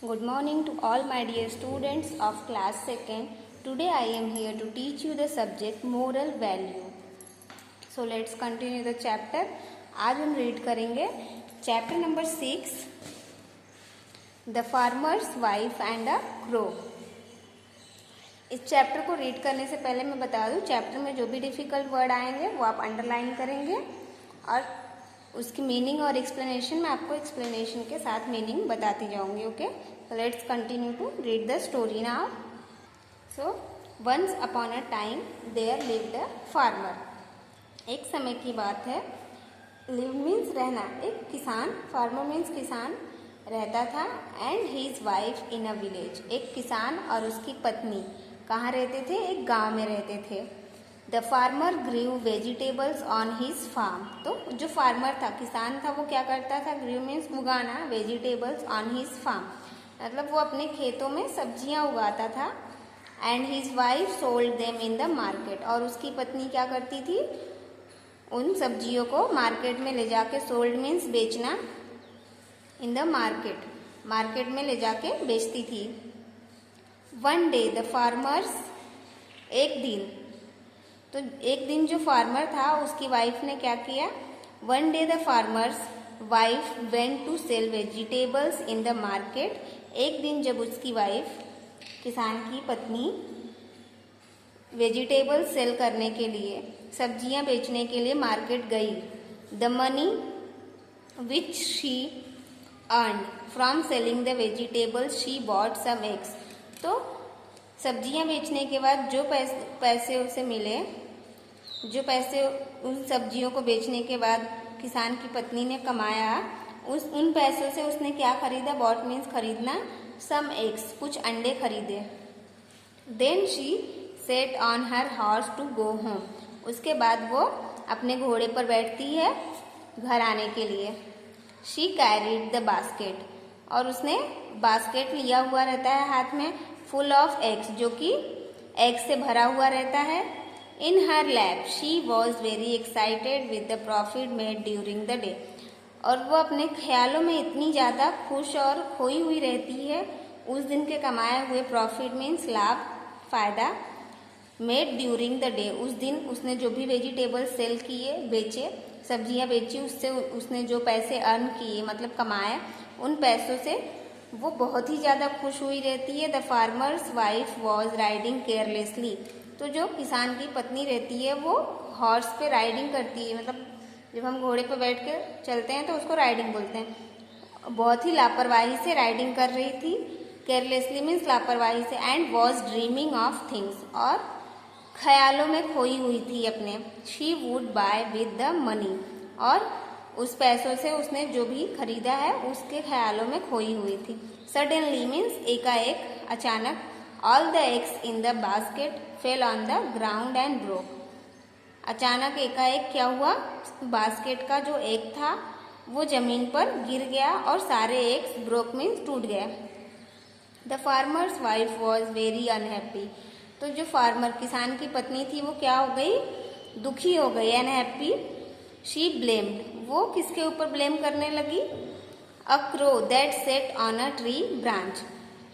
Good morning to all my dear students of class 2nd. Today I am here to teach you the subject moral value. So let's continue the chapter. आज हम read करेंगे chapter number 6 the farmer's wife and a crow. इस chapter को read करने से पहले मैं बता दूं, चैप्टर में जो भी डिफिकल्ट वर्ड आएंगे वो आप अंडरलाइन करेंगे और उसकी मीनिंग और एक्सप्लेनेशन मैं आपको एक्सप्लेनेशन के साथ मीनिंग बताती जाऊंगी। Okay, so let's continue to read the story now. So once upon a time there lived a farmer. एक समय की बात है, live means रहना, एक किसान, farmer means किसान रहता था and his wife in a village. एक किसान और उसकी पत्नी कहाँ रहते थे? एक गांव में रहते थे। The farmer grew vegetables on his farm. तो जो फार्मर था, किसान था, वो क्या करता था? grew means उगाना, vegetables on his farm मतलब वो अपने खेतों में सब्जियां उगाता था। And his wife sold them in the market, और उसकी पत्नी क्या करती थी? उन सब्जियों को मार्केट में ले जाके, सोल्ड मीन्स बेचना, इन द मार्केट, मार्केट में ले जाके बेचती थी। वन डे द फार्मर्स, एक दिन, तो एक दिन जो फार्मर था उसकी वाइफ ने क्या किया? One day the farmer's wife went to sell vegetables in the market. एक दिन जब उसकी वाइफ, किसान की पत्नी, वेजिटेबल्स सेल करने के लिए, सब्जियां बेचने के लिए मार्केट गई। The money which she earn from selling the vegetables she bought some eggs. तो सब्जियां बेचने के बाद जो पैसे उसे मिले, जो पैसे उन सब्जियों को बेचने के बाद किसान की पत्नी ने कमाया, उन पैसों से उसने क्या खरीदा? बॉट मीन्स खरीदना, सम एग्स, कुछ अंडे खरीदे। Then she set on her horse to go home. उसके बाद वो अपने घोड़े पर बैठती है घर आने के लिए। शी कैरीड द बास्केट, और उसने बास्केट लिया हुआ रहता है हाथ में, फुल ऑफ एग्स, जो कि एग से भरा हुआ रहता है। In her lap she was very excited with the profit made during the day, और वो अपने ख्यालों में इतनी ज़्यादा खुश और खोई हुई रहती है उस दिन के कमाए हुए प्रॉफिट मीन्स लाभ, फायदा, मेड ड्यूरिंग द डे, उस दिन उसने जो भी वेजिटेबल सेल किए, बेचे, सब्जियां बेची, उससे उसने जो पैसे अर्न किए मतलब कमाए, उन पैसों से वो बहुत ही ज़्यादा खुश हुई रहती है। The farmer's wife was riding carelessly, तो जो किसान की पत्नी रहती है वो हॉर्स पे राइडिंग करती है, मतलब जब हम घोड़े पे बैठ के चलते हैं तो उसको राइडिंग बोलते हैं। बहुत ही लापरवाही से राइडिंग कर रही थी, केयरलेसली मीन्स लापरवाही से। And was dreaming of things, और ख्यालों में खोई हुई थी अपने। She would buy with the money, और उस पैसों से उसने जो भी खरीदा है उसके ख्यालों में खोई हुई थी। सडनली मीन्स एकाएक, अचानक, all the eggs in the basket fell on the ground and broke. अचानक एकाएक क्या हुआ? बास्केट का जो एग था वो जमीन पर गिर गया और सारे एग्स ब्रोक मीन्स टूट गए। The farmer's wife was very unhappy, तो जो फार्मर, किसान की पत्नी थी, वो क्या हो गई? दुखी हो गई, अनहैप्पी। शी ब्लेम्ड, वो किसके ऊपर ब्लेम करने लगी? A crow that set on a tree branch,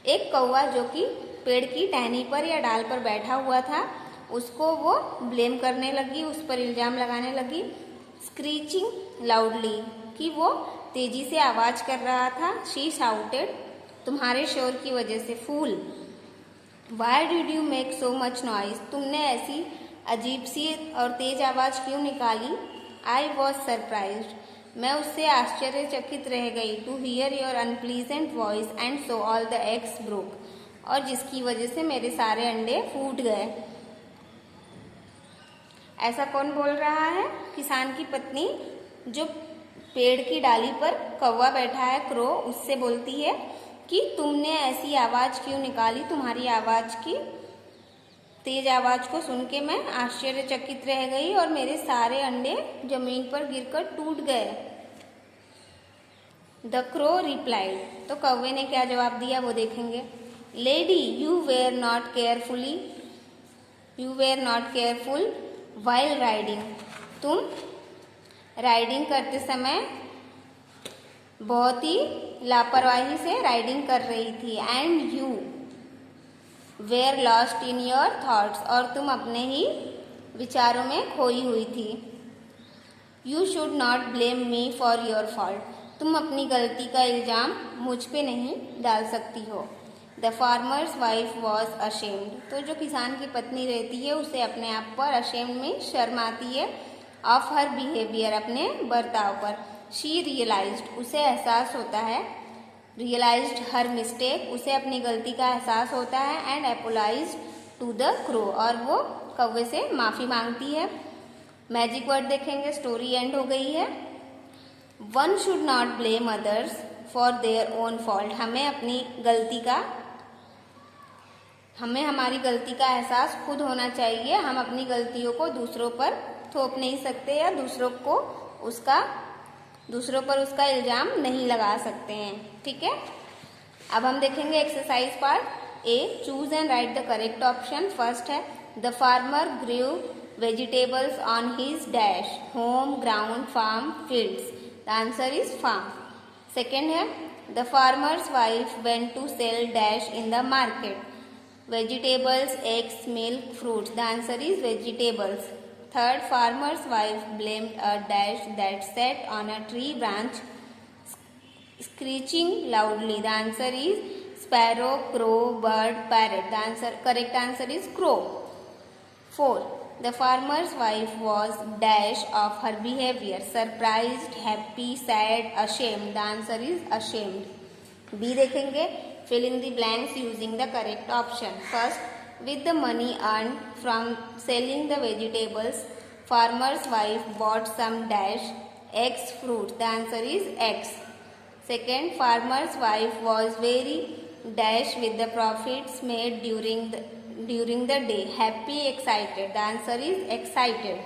एक कौवा जो कि पेड़ की टहनी पर या डाल पर बैठा हुआ था, उसको वो ब्लेम करने लगी, उस पर इल्जाम लगाने लगी। स्क्रीचिंग लाउडली, कि वो तेजी से आवाज कर रहा था। शी शाउटेड, तुम्हारे शोर की वजह से। Fool, why did you make so much noise, तुमने ऐसी अजीब सी और तेज आवाज क्यों निकाली? आई वॉज सरप्राइज्ड, मैं उससे आश्चर्यचकित रह गई। To hear your unpleasant voice and so all the eggs broke, और जिसकी वजह से मेरे सारे अंडे फूट गए। ऐसा कौन बोल रहा है? किसान की पत्नी, जो पेड़ की डाली पर कौवा बैठा है, क्रो, उससे बोलती है कि तुमने ऐसी आवाज क्यों निकाली? तुम्हारी आवाज की तेज आवाज को सुन के मैं आश्चर्यचकित रह गई और मेरे सारे अंडे जमीन पर गिरकर टूट गए। द क्रो रिप्लाइड, तो कौवे ने क्या जवाब दिया वो देखेंगे। Lady you were not careful while riding, तुम राइडिंग करते समय बहुत ही लापरवाही से राइडिंग कर रही थी। And you where lost in your thoughts, और तुम अपने ही विचारों में खोई हुई थी। You should not blame me for your fault, तुम अपनी गलती का इल्ज़ाम मुझ पे नहीं डाल सकती हो। The farmer's wife was ashamed, तो जो किसान की पत्नी रहती है उसे अपने आप पर अशेम्ड में शर्म आती है। ऑफ हर बिहेवियर, अपने बर्ताव पर। शी रियलाइज्ड, उसे एहसास होता है। रियलाइज्ड हर मिस्टेक, उसे अपनी गलती का एहसास होता है। एंड अपोलाइज्ड टू द क्रो, और वो कौवे से माफ़ी मांगती है। मैजिक वर्ड देखेंगे, स्टोरी एंड हो गई है। One should not blame others for their own fault, हमें हमारी गलती का एहसास खुद होना चाहिए। हम अपनी गलतियों को दूसरों पर थोप नहीं सकते या दूसरों पर उसका इल्ज़ाम नहीं लगा सकते हैं। ठीक है, अब हम देखेंगे exercise part A. Choose and write the correct option. First है the farmer grew vegetables on his dash home ground farm fields, the answer is farm. Second है the farmer's wife went to sell dash in the market, vegetables, eggs, milk, fruits, the answer is vegetables. Third, farmer's wife blamed a dash that sat on a tree branch screeching loudly, the answer is sparrow, crow, bird, parrot, the correct answer is crow. Fourth, the farmer's wife was dash of her behavior, surprised, happy, sad, ashamed, the answer is ashamed. B देखेंगे, fill in the blanks using the correct option. First, with the money earned from selling the vegetables, farmer's wife bought some dash eggs, fruits, the answer is eggs. Second, farmer's wife was very dash with the profits made during the day, happy, excited, the answer is excited.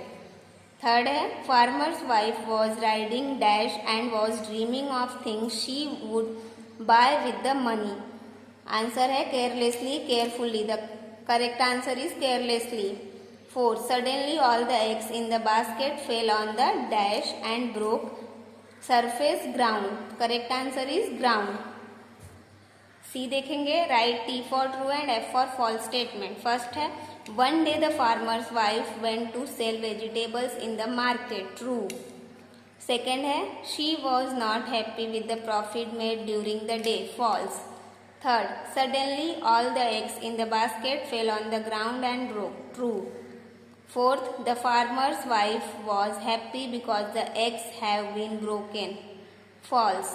Third है farmer's wife was riding dash and was dreaming of things she would buy with the money, answer है carelessly, carefully, the correct answer is carelessly. Fourth, suddenly all the eggs in the basket fell on the dash and broke surface ground, correct answer is ground. C देखेंगे, write T for true and F for false statement. First है one day the farmer's wife went to sell vegetables in the market, true. Second है she was not happy with the profit made during the day, falls. Third, suddenly all the eggs in the basket fell on the ground and broke, true. Fourth, the farmer's wife was happy because the eggs have been broken, false.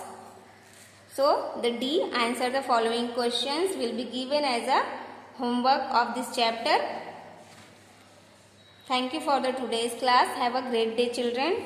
So, the D, answer the following questions will be given as a homework of this chapter. Thank you for the today's class. Have a great day, children.